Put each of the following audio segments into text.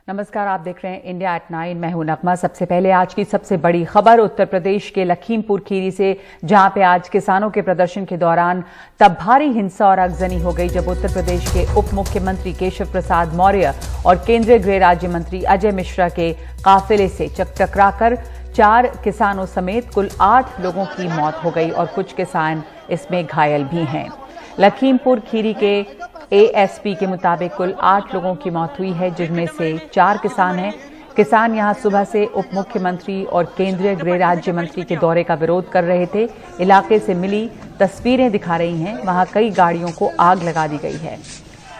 नमस्कार, आप देख रहे हैं इंडिया एट 9। मैं हूं नगमा। सबसे पहले आज की सबसे बड़ी खबर उत्तर प्रदेश के लखीमपुर खीरी से, जहां पे आज किसानों के प्रदर्शन के दौरान तब भारी हिंसा और आगजनी हो गई जब उत्तर प्रदेश के उप मुख्यमंत्री केशव प्रसाद मौर्य और केंद्रीय गृह राज्य मंत्री अजय मिश्रा के काफिले से टकराकर 4 किसानों समेत कुल 8 लोगों की मौत हो गई और कुछ किसान इसमें घायल भी हैं। लखीमपुर खीरी के एएसपी के मुताबिक कुल 8 लोगों की मौत हुई है, जिनमें से 4 किसान हैं। किसान यहां सुबह से उप मुख्यमंत्री और केंद्रीय गृह राज्य मंत्री के दौरे का विरोध कर रहे थे। इलाके से मिली तस्वीरें दिखा रही हैं, वहां कई गाड़ियों को आग लगा दी गई है।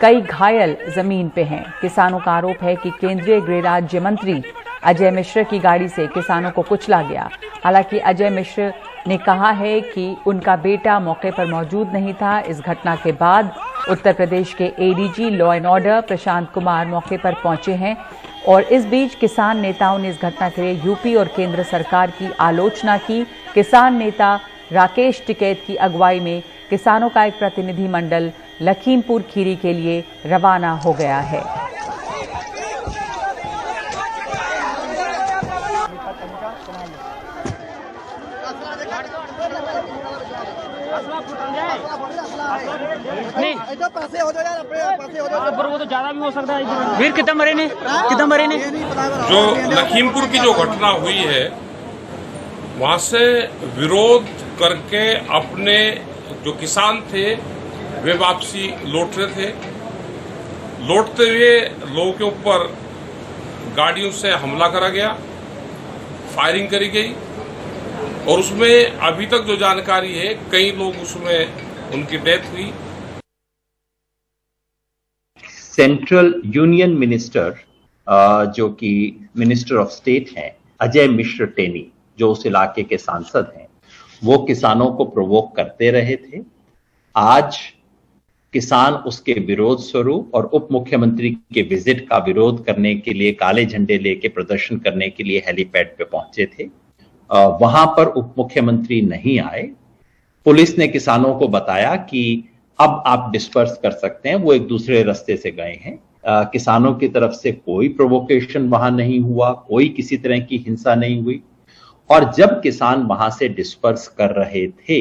कई घायल जमीन पे हैं। किसानों का आरोप है कि केंद्रीय गृह राज्य मंत्री अजय मिश्र की गाड़ी से किसानों को कुचला गया। हालांकि अजय मिश्र ने कहा है कि उनका बेटा मौके पर मौजूद नहीं था। इस घटना के बाद उत्तर प्रदेश के ADG law and order Prashant Kumar मौके पर पहुंचे हैं और इस बीच किसान नेताओं ने इस घटना के लिए यूपी और केंद्र सरकार की आलोचना की। किसान नेता राकेश टिकैत की अगुवाई में किसानों का एक प्रतिनिधि मंडल लखीमपुर खीरी के लिए रवाना हो गया है। नहीं पैसे हो जाए यार, पैसे हो जाए, पर वो तो ज्यादा भी हो सकता है। वीर कितना मरे ने जो लखीमपुर की जो घटना हुई है, वहां से विरोध करके अपने जो किसान थे वे वापसी लौट रहे थे। लौटते हुए लोगों के ऊपर गाड़ियों से हमला करा गया, फायरिंग करी गई और उसमें अभी तक जो जानकारी है कई लोग उसमें उनकी डेथ हुई। सेंट्रल यूनियन मिनिस्टर जो कि मिनिस्टर ऑफ स्टेट हैं, अजय मिश्र टेनी, जो उस इलाके के सांसद हैं, वो किसानों को प्रोवोक करते रहे थे। आज किसान उसके विरोध स्वरूप और उप मुख्यमंत्री के विजिट का विरोध करने के लिए काले झंडे लेके प्रदर्शन करने के लिए हेलीपैड पे पहुंचे थे। वहां पर उप मुख्यमंत्री नहीं आए। पुलिस ने किसानों को बताया कि अब आप डिस्पर्स कर सकते हैं, वो एक दूसरे रास्ते से गए हैं। किसानों की तरफ से कोई प्रोवोकेशन वहां नहीं हुआ, कोई किसी तरह की हिंसा नहीं हुई। और जब किसान वहां से डिस्पर्स कर रहे थे,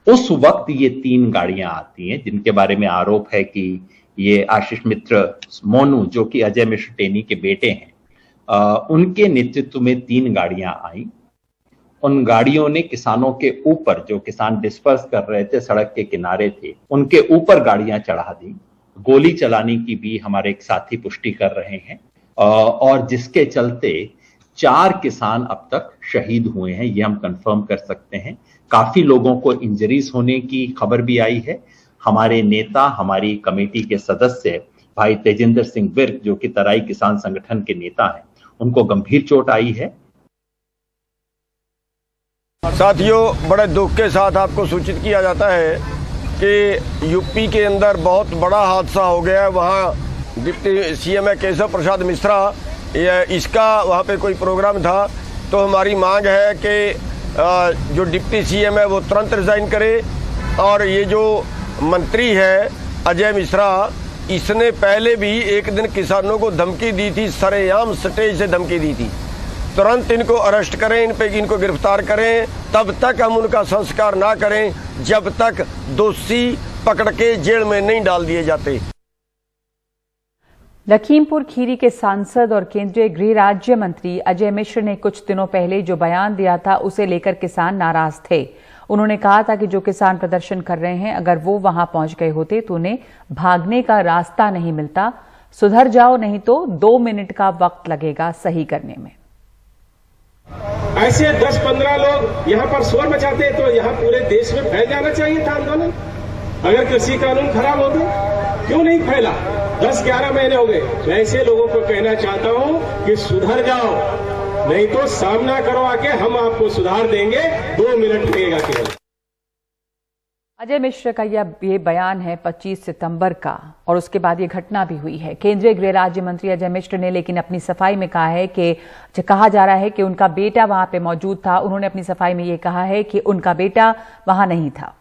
उस वक्त ये 3 गाड़ियां आती हैं जिनके बारे में आरोप है कि ये आशीष मित्र मोनू, जो कि अजय मिश्र टेनी के बेटे हैं, उनके नेतृत्व में 3 गाड़ियां आई। उन गाड़ियों ने किसानों के ऊपर, जो किसान डिस्पर्स कर रहे थे, सड़क के किनारे थे, उनके ऊपर गाड़ियां चढ़ा दी। गोली चलाने की भी हमारे एक साथी पुष्टि कर रहे हैं और जिसके चलते 4 किसान अब तक शहीद हुए हैं, ये हम कंफर्म कर सकते हैं। काफी लोगों को इंजरीज होने की खबर भी आई है। हमारे नेता, हमारी कमेटी के सदस्य भाई तेजिंदर सिंह विर्क, जो कि तराई किसान संगठन के नेता हैं, उनको गंभीर चोट आई है। साथियों, बड़े दुख के साथ आपको सूचित किया जाता है कि यूपी के अंदर बहुत बड़ा हादसा हो गया है। वहाँ डिप्टी सीएम है केशव प्रसाद मिश्रा, इसका वहाँ पे कोई प्रोग्राम था, तो हमारी मांग है कि जो डिप्टी सीएम है वो तुरंत रिजाइन करे। और ये जो मंत्री है अजय मिश्रा, इसने पहले भी एक दिन किसानों को धमकी दी थी, सरेआम स्टेज से धमकी दी थी। तुरंत इनको अरेस्ट करें, इनको गिरफ्तार करें। तब तक हम उनका संस्कार ना करें जब तक दोषी पकड़ के जेल में नहीं डाल दिए जाते। लखीमपुर खीरी के सांसद और केंद्रीय गृह राज्य मंत्री अजय मिश्र ने कुछ दिनों पहले जो बयान दिया था, उसे लेकर किसान नाराज थे। उन्होंने कहा था कि जो किसान प्रदर्शन कर रहे हैं, अगर वो वहां पहुंच गए होते तो उन्हें भागने का रास्ता नहीं मिलता। सुधर जाओ, नहीं तो 2 मिनट का वक्त लगेगा सही करने में। ऐसे 10-15 लोग यहाँ पर शोर मचाते हैं तो यहाँ पूरे देश में फैल जाना चाहिए था आंदोलन। अगर कृषि कानून खराब होते क्यों नहीं फैला? 10-11 महीने हो गए। मैं ऐसे लोगों को कहना चाहता हूँ कि सुधर जाओ, नहीं तो सामना करो आके, हम आपको सुधार देंगे। 2 मिनट लगेगा केवल। अजय मिश्र का ये बयान है 25 सितंबर का और उसके बाद ये घटना भी हुई है। केंद्रीय गृह राज्य मंत्री अजय मिश्र ने लेकिन अपनी सफाई में कहा है कि कहा जा रहा है कि उनका बेटा वहां पे मौजूद था। उन्होंने अपनी सफाई में ये कहा है कि उनका बेटा वहां नहीं था।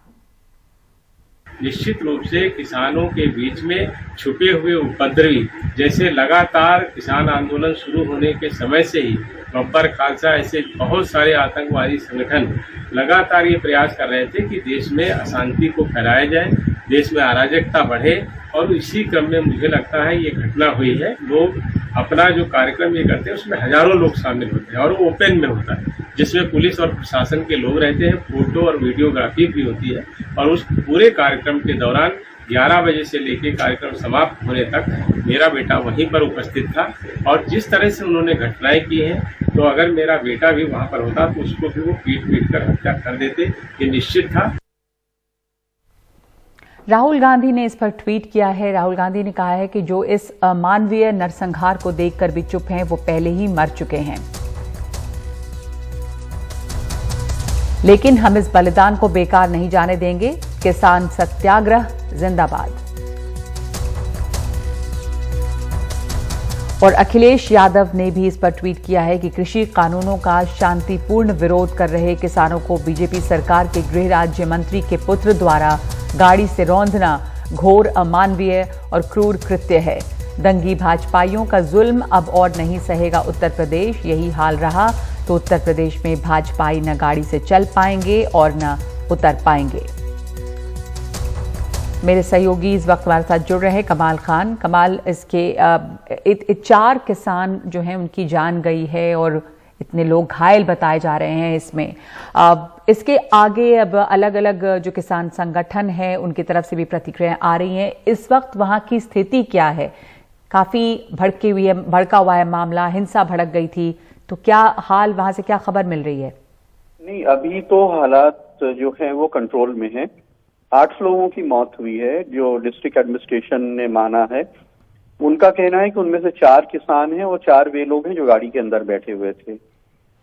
निश्चित रूप से किसानों के बीच में छुपे हुए उपद्रवी, जैसे लगातार किसान आंदोलन शुरू होने के समय से ही बब्बर खालसा ऐसे बहुत सारे आतंकवादी संगठन लगातार ये प्रयास कर रहे थे कि देश में अशांति को फैलाया जाए, देश में अराजकता बढ़े, और इसी क्रम में मुझे लगता है ये घटना हुई है। लोग अपना जो कार्यक्रम ये करते हैं उसमें हजारों लोग शामिल होते हैं और वो ओपन में होता है, जिसमें पुलिस और प्रशासन के लोग रहते हैं, फोटो और वीडियोग्राफी भी होती है। और उस पूरे कार्यक्रम के दौरान 11 बजे से लेकर कार्यक्रम समाप्त होने तक मेरा बेटा वहीं पर उपस्थित था, और जिस तरह से उन्होंने घटनाएं की हैं, तो अगर मेरा बेटा भी वहां पर होता तो उसको भी वो पीट कर हत्या कर देते, ये निश्चित था। राहुल गांधी ने इस पर ट्वीट किया है। राहुल गांधी ने कहा है कि जो इस अमानवीय नरसंहार को देखकर भी चुप हैं, वो पहले ही मर चुके हैं, लेकिन हम इस बलिदान को बेकार नहीं जाने देंगे। किसान सत्याग्रह जिंदाबाद। और अखिलेश यादव ने भी इस पर ट्वीट किया है कि कृषि कानूनों का शांतिपूर्ण विरोध कर रहे किसानों को बीजेपी सरकार के गृह राज्य मंत्री के पुत्र द्वारा गाड़ी से रौंदना घोर अमानवीय और क्रूर कृत्य है। दंगी भाजपाइयों का जुल्म अब और नहीं सहेगा उत्तर प्रदेश। यही हाल रहा तो उत्तर प्रदेश में भाजपाई न गाड़ी से चल पाएंगे और न उतर पाएंगे। मेरे सहयोगी इस वक्त हमारे साथ जुड़ रहे हैं कमाल खान। कमाल, इसके 4 किसान जो हैं उनकी जान गई है और इतने लोग घायल बताए जा रहे हैं इसमें। इसके आगे अब अलग अलग जो किसान संगठन है उनकी तरफ से भी प्रतिक्रियाएं आ रही हैं। इस वक्त वहां की स्थिति क्या है? काफी भड़का हुआ है मामला, हिंसा भड़क गई थी, तो क्या हाल, वहां से क्या खबर मिल रही है? नहीं, अभी तो हालात जो है वो कंट्रोल में है। 8 लोगों की मौत हुई है जो डिस्ट्रिक्ट एडमिनिस्ट्रेशन ने माना है। उनका कहना है कि उनमें से 4 किसान हैं और 4 वे लोग हैं जो गाड़ी के अंदर बैठे हुए थे,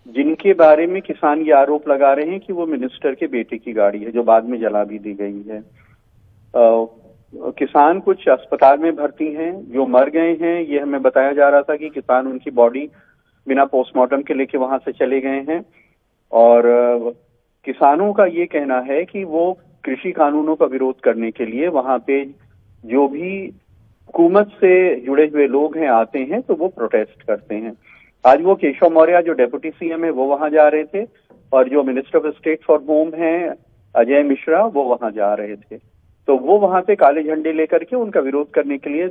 जिनके बारे में किसान ये आरोप लगा रहे हैं कि वो मिनिस्टर के बेटे की गाड़ी है जो बाद में जला भी दी गई है। किसान कुछ अस्पताल में भर्ती हैं, जो मर गए हैं ये हमें बताया जा रहा था कि किसान उनकी बॉडी बिना पोस्टमार्टम के लेके वहां से चले गए हैं। और किसानों का ये कहना है कि वो कृषि कानूनों का विरोध करने के लिए वहां पे जो भी हुकूमत से जुड़े हुए लोग हैं आते हैं तो वो प्रोटेस्ट करते हैं। आज वो केशव मौर्य जो डेप्यूटी सीएम है वो वहां जा रहे थे, और जो minister of state for home हैं अजय मिश्रा वो वहां जा रहे थे। तो वो वहां पे काले झंडे लेकर के उनका विरोध करने के लिए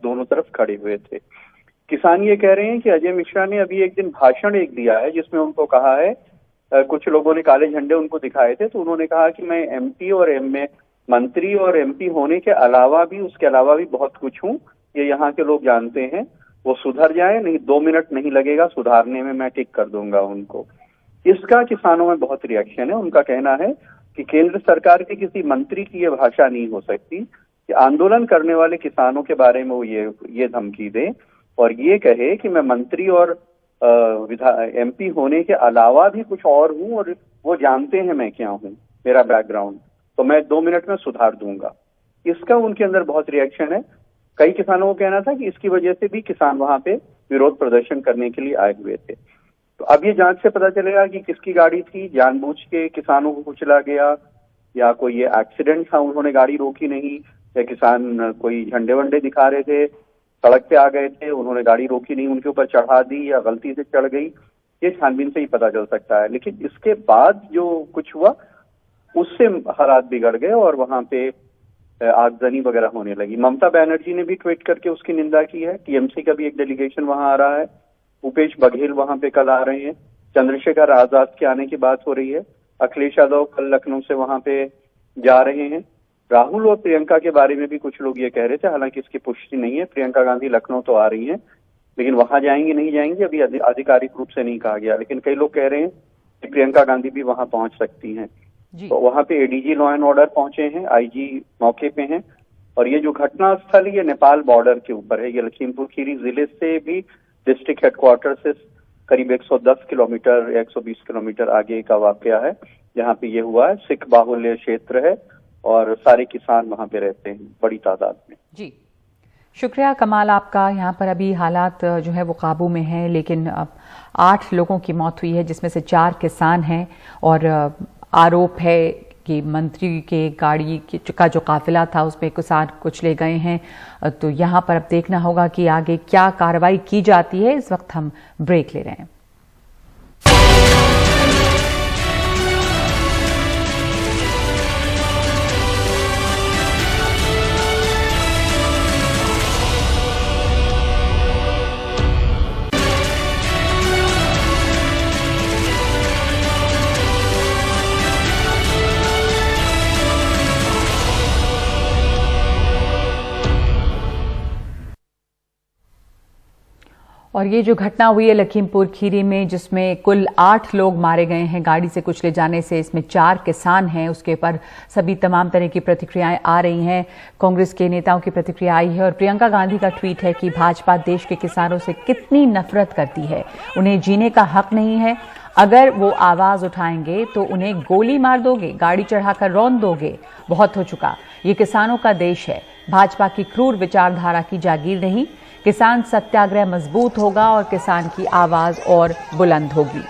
दोनों तरफ खड़े हुए थे। किसान ये कह रहे हैं कि अजय मिश्रा ने अभी एक दिन भाषण दिया है जिसमें उनको कहा है, कुछ लोगों ने काले झंडे उनको दिखाए थे, तो उन्होंने कहा कि मैं एमपी और मंत्री और एमपी होने के अलावा भी, उसके अलावा भी बहुत कुछ हूँ, ये यहाँ के लोग जानते हैं। वो सुधर जाए, नहीं 2 मिनट नहीं लगेगा सुधारने में, मैं ठीक कर दूंगा उनको। इसका किसानों में बहुत रिएक्शन है। उनका कहना है कि केंद्र सरकार के किसी मंत्री की ये भाषा नहीं हो सकती कि आंदोलन करने वाले किसानों के बारे में वो ये धमकी दे और ये कहे कि मैं मंत्री और एमपी होने के अलावा भी कुछ और हूं और वो जानते हैं मैं क्या हूं, मेरा बैकग्राउंड, तो मैं 2 मिनट में सुधार दूंगा। इसका उनके अंदर बहुत रिएक्शन है। कई किसानों को कहना था कि इसकी वजह से भी किसान वहां पे विरोध प्रदर्शन करने के लिए आए हुए थे। तो अब ये जांच से पता चलेगा कि किसकी गाड़ी थी, जानबूझ के किसानों को कुचला गया या कोई ये एक्सीडेंट था, उन्होंने गाड़ी रोकी नहीं, या किसान कोई झंडे वंडे दिखा रहे थे, सड़क पे आ गए थे, उन्होंने गाड़ी रोकी नहीं, उनके ऊपर चढ़ा दी या गलती से चढ़ गई, ये छानबीन से ही पता चल सकता है। लेकिन इसके बाद जो कुछ हुआ उससे हालात बिगड़ गए और वहां पे आगजनी वगैरह होने लगी। ममता बनर्जी ने भी ट्वीट करके उसकी निंदा की है। टीएमसी का भी एक डेलीगेशन वहां आ रहा है, भूपेश बघेल वहां पे कल आ रहे हैं, चंद्रशेखर आजाद के आने की बात हो रही है, अखिलेश यादव कल लखनऊ से वहां पे जा रहे हैं। राहुल और प्रियंका के बारे में भी कुछ लोग ये कह रहे थे, हालांकि इसकी पुष्टि नहीं है। प्रियंका गांधी लखनऊ तो आ रही हैं, लेकिन वहां जाएंगी नहीं जाएंगी अभी आधिकारिक रूप से नहीं कहा गया, लेकिन कई लोग कह रहे हैं कि प्रियंका गांधी भी वहां पहुंच सकती हैं। तो वहां पे एडीजी लॉ एंड ऑर्डर पहुंचे हैं, आईजी मौके पे हैं। और ये जो घटना स्थल ये नेपाल बॉर्डर के ऊपर है। ये लखीमपुर खीरी जिले से भी डिस्ट्रिक्ट हेडक्वार्टर से करीब 110 किलोमीटर या 120 किलोमीटर आगे का वाकया है, जहाँ पे ये हुआ है। सिख बाहुल्य क्षेत्र है और सारे किसान वहां पे रहते हैं बड़ी तादाद में। जी शुक्रिया कमाल आपका। यहाँ पर अभी हालात जो है वो काबू में है, लेकिन 8 लोगों की मौत हुई है जिसमें से 4 किसान हैं और आरोप है ये मंत्री के गाड़ी का जो काफिला था उसमें किसान कुचले गए हैं। तो यहाँ पर अब देखना होगा कि आगे क्या कार्रवाई की जाती है। इस वक्त हम ब्रेक ले रहे हैं। और ये जो घटना हुई है लखीमपुर खीरी में, जिसमें कुल 8 लोग मारे गए हैं गाड़ी से कुचले जाने से, इसमें 4 किसान हैं। उसके ऊपर सभी तमाम तरह की प्रतिक्रियाएं आ रही हैं। कांग्रेस के नेताओं की प्रतिक्रिया आई है और प्रियंका गांधी का ट्वीट है कि भाजपा देश के किसानों से कितनी नफरत करती है, उन्हें जीने का हक नहीं है। अगर वो आवाज उठाएंगे तो उन्हें गोली मार दोगे, गाड़ी चढ़ाकर रौंद दोगे। बहुत हो चुका, ये किसानों का देश है, भाजपा की क्रूर विचारधारा की जागीर नहीं। किसान सत्याग्रह मजबूत होगा और किसान की आवाज और बुलंद होगी।